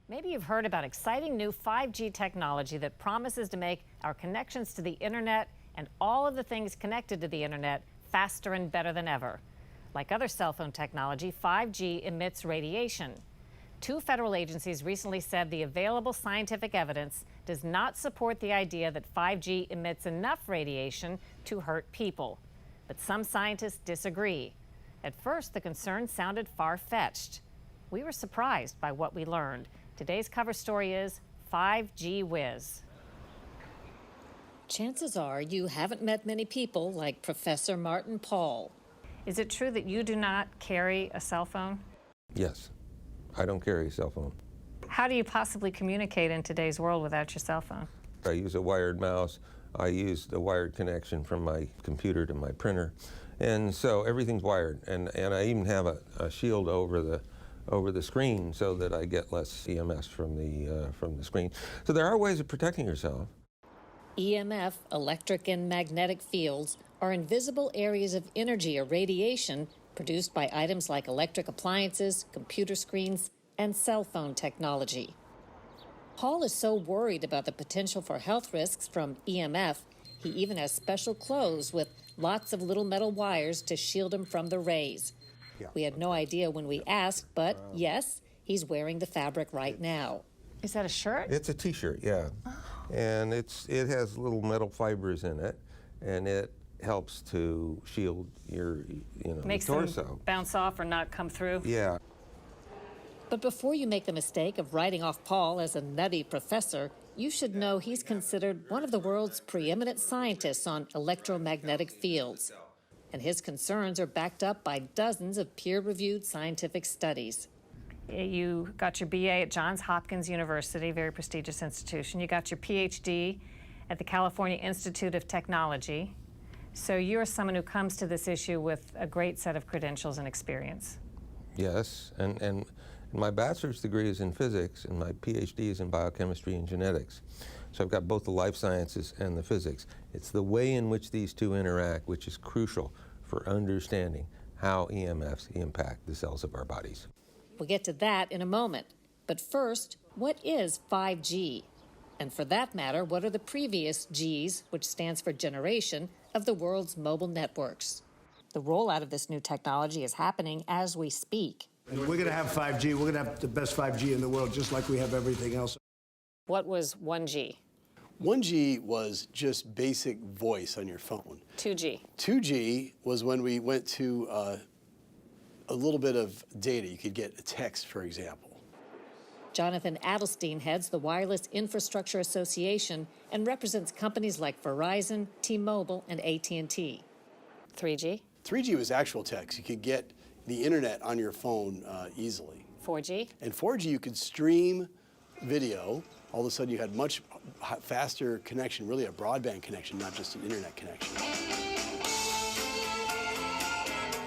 Maybe you've heard about exciting new 5G technology that promises to make our connections to the internet and all of the things connected to the internet faster and better than ever. Like other cell phone technology, 5G emits radiation. Two federal agencies recently said the available scientific evidence does not support the idea that 5G emits enough radiation to hurt people. But some scientists disagree. At first, the concern sounded far-fetched. We were surprised by what we learned. Today's cover story is 5G Whiz. Chances are you haven't met many people like Professor Martin Pall. Is it true that you do not carry a cell phone? Yes, I don't carry a cell phone. How do you possibly communicate in today's world without your cell phone? I use a wired mouse. I use the wired connection from my computer to my printer. And so everything's wired. And I even have a shield over the screen so that I get less EMS from the screen. So there are ways of protecting yourself. EMF, electric and magnetic fields, are invisible areas of energy or radiation produced by items like electric appliances, computer screens, and cell phone technology. Paul is so worried about the potential for health risks from EMF, he even has special clothes with lots of little metal wires to shield him from the rays. Yeah. We had no idea when we asked, but yes, he's wearing the fabric right now. Is that a shirt? It's a T-shirt, yeah. Oh. And it has little metal fibers in it, and it helps to shield your Makes torso. Them bounce off or not come through? Yeah. But before you make the mistake of writing off Paul as a nutty professor, you should know he's considered one of the world's preeminent scientists on electromagnetic fields. And his concerns are backed up by dozens of peer-reviewed scientific studies. You got your BA at Johns Hopkins University, very prestigious institution. You got your PhD at the California Institute of Technology. So you're someone who comes to this issue with a great set of credentials and experience. Yes, and my bachelor's degree is in physics, and my PhD is in biochemistry and genetics. So I've got both the life sciences and the physics. It's the way in which these two interact which is crucial for understanding how EMFs impact the cells of our bodies. We'll get to that in a moment. But first, what is 5G? And for that matter, what are the previous Gs, which stands for generation, of the world's mobile networks? The rollout of this new technology is happening as we speak. And we're going to have 5G. We're going to have the best 5G in the world, just like we have everything else. What was 1G? 1G was just basic voice on your phone. 2G? 2G was when we went to a little bit of data. You could get a text, for example. Jonathan Adelstein heads the Wireless Infrastructure Association and represents companies like Verizon, T-Mobile, and AT&T. 3G? 3G was actual text. You could get the internet on your phone easily. 4G? And 4G, you could stream video. All of a sudden, you had much faster connection, really a broadband connection, not just an internet connection.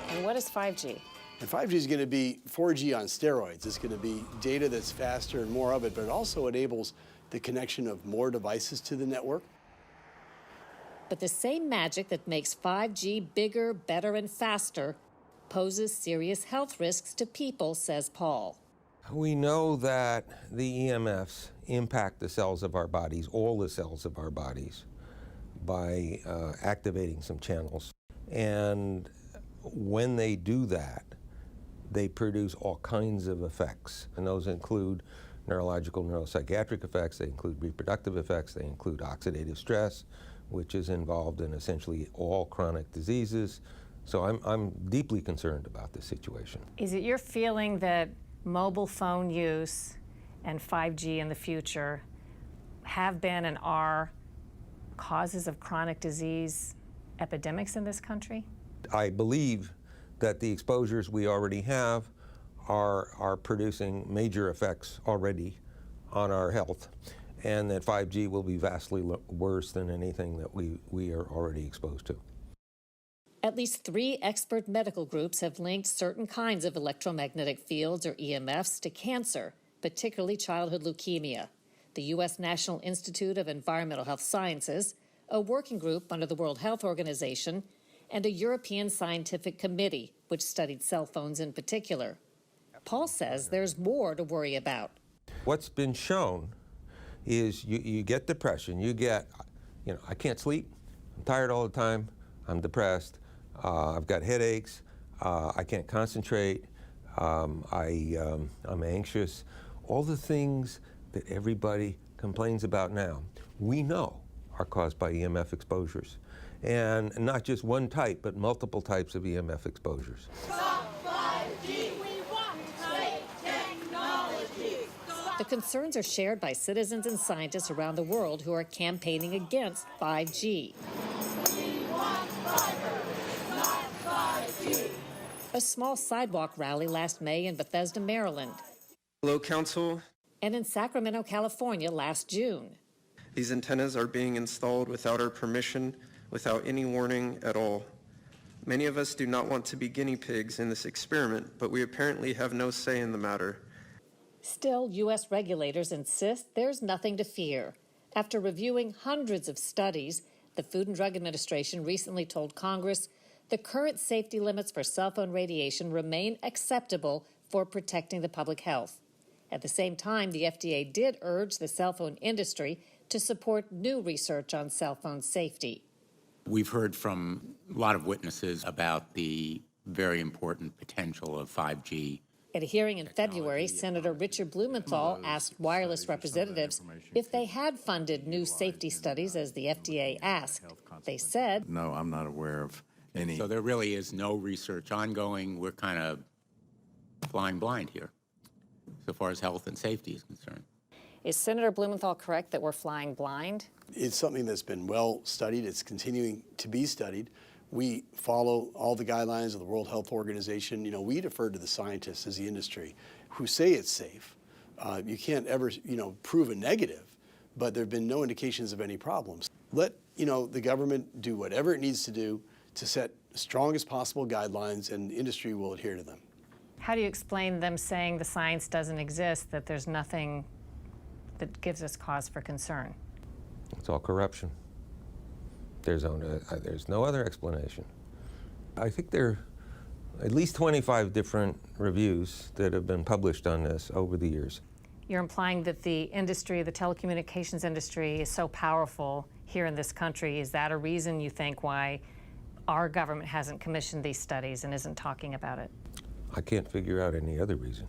And what is 5G? And 5G is going to be 4G on steroids. It's going to be data that's faster and more of it, but it also enables the connection of more devices to the network. But the same magic that makes 5G bigger, better, and faster poses serious health risks to people, says Paul. We know that the EMFs impact the cells of our bodies, all the cells of our bodies, by activating some channels. And when they do that, they produce all kinds of effects. And those include neurological, neuropsychiatric effects, they include reproductive effects, they include oxidative stress, which is involved in essentially all chronic diseases. So I'm deeply concerned about this situation. Is it your feeling that mobile phone use and 5G in the future have been and are causes of chronic disease epidemics in this country? I believe that the exposures we already have are producing major effects already on our health, and that 5G will be vastly worse than anything that we are already exposed to. At least 3 expert medical groups have linked certain kinds of electromagnetic fields, or EMFs, to cancer, particularly childhood leukemia. The U.S. National Institute of Environmental Health Sciences, a working group under the World Health Organization, and a European scientific committee, which studied cell phones in particular. Paul says there's more to worry about. What's been shown is you get depression, I can't sleep, I'm tired all the time, I'm depressed, I've got headaches, I can't concentrate, I'm anxious. All the things that everybody complains about now, we know are caused by EMF exposures. And not just one type, but multiple types of EMF exposures. The concerns are shared by citizens and scientists around the world who are campaigning against 5G. A small sidewalk rally last May in Bethesda, Maryland. Hello, Council. And in Sacramento, California last June. These antennas are being installed without our permission, without any warning at all. Many of us do not want to be guinea pigs in this experiment, but we apparently have no say in the matter. Still, U.S. regulators insist there's nothing to fear. After reviewing hundreds of studies, the Food and Drug Administration recently told Congress the current safety limits for cell phone radiation remain acceptable for protecting the public health. At the same time, the FDA did urge the cell phone industry to support new research on cell phone safety. We've heard from a lot of witnesses about the very important potential of 5G. At a hearing in February, Senator Richard Blumenthal asked wireless representatives if they had funded new safety studies as the FDA asked. They said, "No, I'm not aware of any." So there really is no research ongoing. We're kind of flying blind here, so far as health and safety is concerned. Is Senator Blumenthal correct that we're flying blind? It's something that's been well studied. It's continuing to be studied. We follow all the guidelines of the World Health Organization. We defer to the scientists as the industry who say it's safe. You can't ever, prove a negative, but there have been no indications of any problems. Let, the government do whatever it needs to do to set the strongest possible guidelines, and the industry will adhere to them. How do you explain them saying the science doesn't exist, that there's nothing that gives us cause for concern? It's all corruption. There's no other explanation. I think there are at least 25 different reviews that have been published on this over the years. You're implying that the industry, the telecommunications industry, is so powerful here in this country. Is that a reason you think why our government hasn't commissioned these studies and isn't talking about it? I can't figure out any other reason.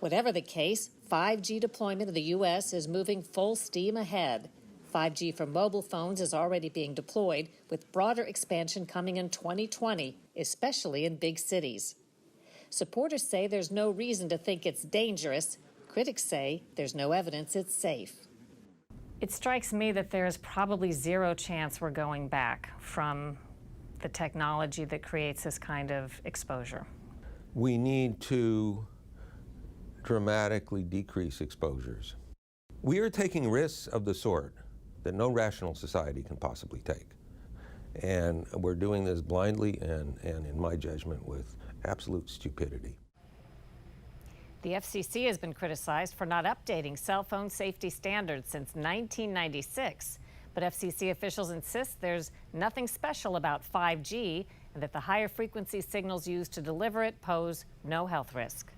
Whatever the case, 5G deployment in the U.S. is moving full steam ahead. 5G for mobile phones is already being deployed, with broader expansion coming in 2020, especially in big cities. Supporters say there's no reason to think it's dangerous. Critics say there's no evidence it's safe. It strikes me that there is probably zero chance we're going back from the technology that creates this kind of exposure. We need to dramatically decrease exposures. We are taking risks of the sort that no rational society can possibly take. And we're doing this blindly and in my judgment, with absolute stupidity. The FCC has been criticized for not updating cell phone safety standards since 1996. But FCC officials insist there's nothing special about 5G and that the higher frequency signals used to deliver it pose no health risk.